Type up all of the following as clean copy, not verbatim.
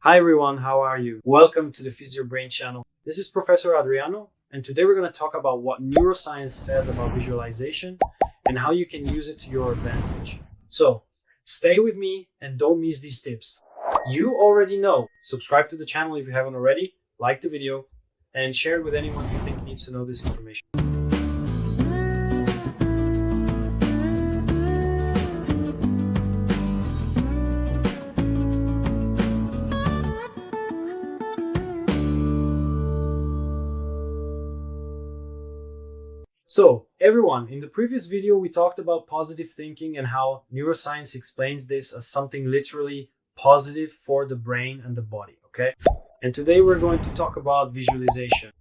Hi everyone, how are you? Welcome to the Physio Brain channel. This is Professor Adriano, and today we're going to talk about what neuroscience says about visualization and how you can use it to your advantage. So, stay with me and don't miss these tips. You already know. Subscribe to the channel if you haven't already, like the video, and share it with anyone you think needs to know this information. So everyone, in the previous video, we talked about positive thinking and how neuroscience explains this as something literally positive for the brain and the body, okay? And today we're going to talk about visualization.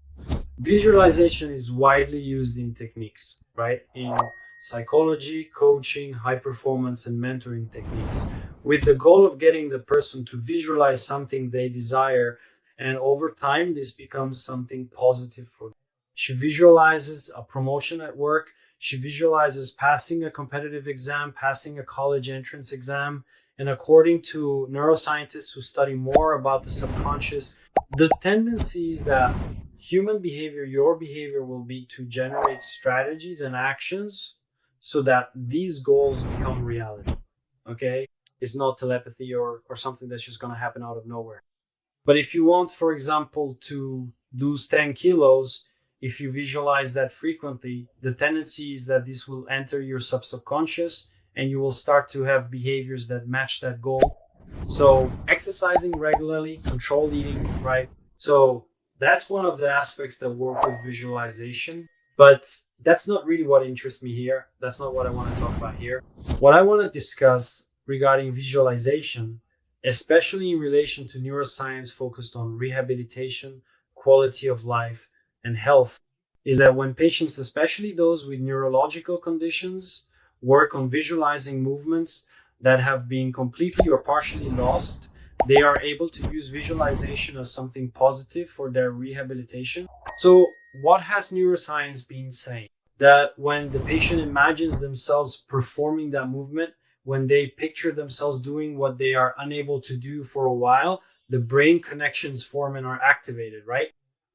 Visualization is widely used in techniques, right? In psychology, coaching, high performance, and mentoring techniques, with the goal of getting the person to visualize something they desire, and over time, this becomes something positive for them. She visualizes a promotion at work. She visualizes passing a competitive exam, passing a college entrance exam. And according to neuroscientists who study more about the subconscious, the tendency is that human behavior, your behavior, will be to generate strategies and actions so that these goals become reality. Okay? It's not telepathy or something that's just going to happen out of nowhere. But if you want, for example, to lose 10 kilos, if you visualize that frequently, the tendency is that this will enter your subconscious and you will start to have behaviors that match that goal. So exercising regularly, controlled eating, right? So that's one of the aspects that work with visualization. But that's not really what interests me here. That's not what I want to talk about here. What I want to discuss regarding visualization, especially in relation to neuroscience focused on rehabilitation, quality of life, and health, is that when patients, especially those with neurological conditions, work on visualizing movements that have been completely or partially lost, they are able to use visualization as something positive for their rehabilitation. So what has neuroscience been saying? That when the patient imagines themselves performing that movement, when they picture themselves doing what they are unable to do for a while, the brain connections form and are activated, right?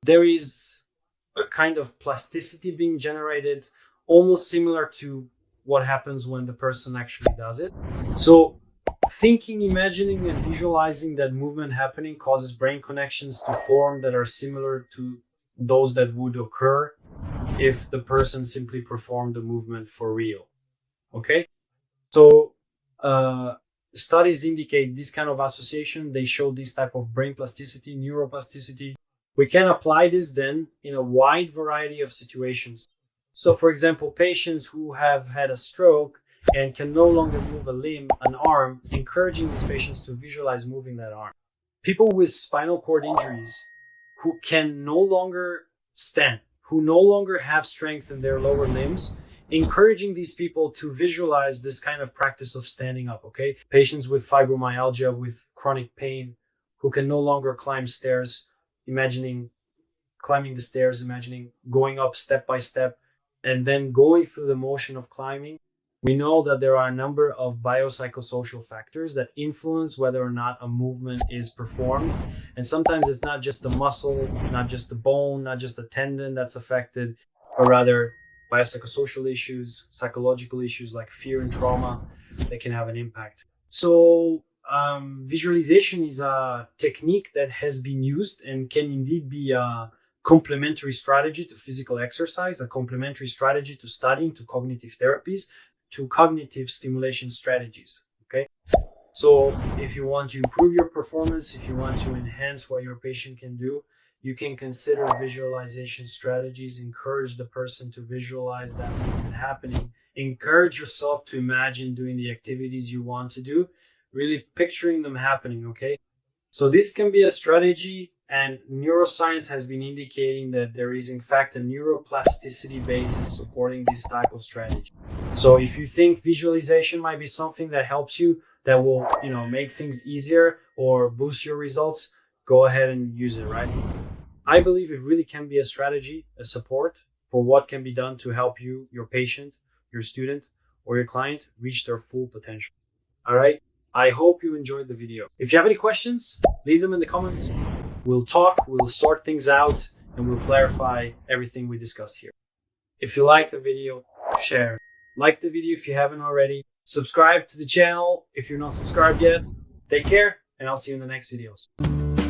There is a kind of plasticity being generated, almost similar to what happens when the person actually does it. So thinking, imagining, and visualizing that movement happening causes brain connections to form that are similar to those that would occur if the person simply performed the movement for real. Okay? So studies indicate this kind of association. They show this type of brain plasticity, neuroplasticity. We can apply this then in a wide variety of situations. So for example, patients who have had a stroke and can no longer move a limb, an arm, encouraging these patients to visualize moving that arm. People with spinal cord injuries who can no longer stand, who no longer have strength in their lower limbs, encouraging these people to visualize this kind of practice of standing up, okay? Patients with fibromyalgia, with chronic pain, who can no longer climb stairs, imagining climbing the stairs, imagining going up step by step, and then going through the motion of climbing. We know that there are a number of biopsychosocial factors that influence whether or not a movement is performed. And sometimes it's not just the muscle, not just the bone, not just the tendon that's affected, but rather biopsychosocial issues, psychological issues like fear and trauma that can have an impact. So visualization is a technique that has been used and can indeed be a complementary strategy to physical exercise, a complementary strategy to studying, to cognitive therapies, to cognitive stimulation strategies. Okay, so if you want to improve your performance, if you want to enhance what your patient can do, you can consider visualization strategies. Encourage the person to visualize that movement happening. Encourage yourself to imagine doing the activities you want to do, really picturing them happening, okay? So this can be a strategy, and neuroscience has been indicating that there is in fact a neuroplasticity basis supporting this type of strategy. So if you think visualization might be something that helps you, that will, make things easier or boost your results, go ahead and use it, right? I believe it really can be a strategy, a support for what can be done to help you, your patient, your student, or your client reach their full potential. All right? I hope you enjoyed the video. If you have any questions, leave them in the comments. We'll talk, we'll sort things out, and we'll clarify everything we discussed here. If you like the video, share. Like the video if you haven't already. Subscribe to the channel if you're not subscribed yet. Take care, and I'll see you in the next videos.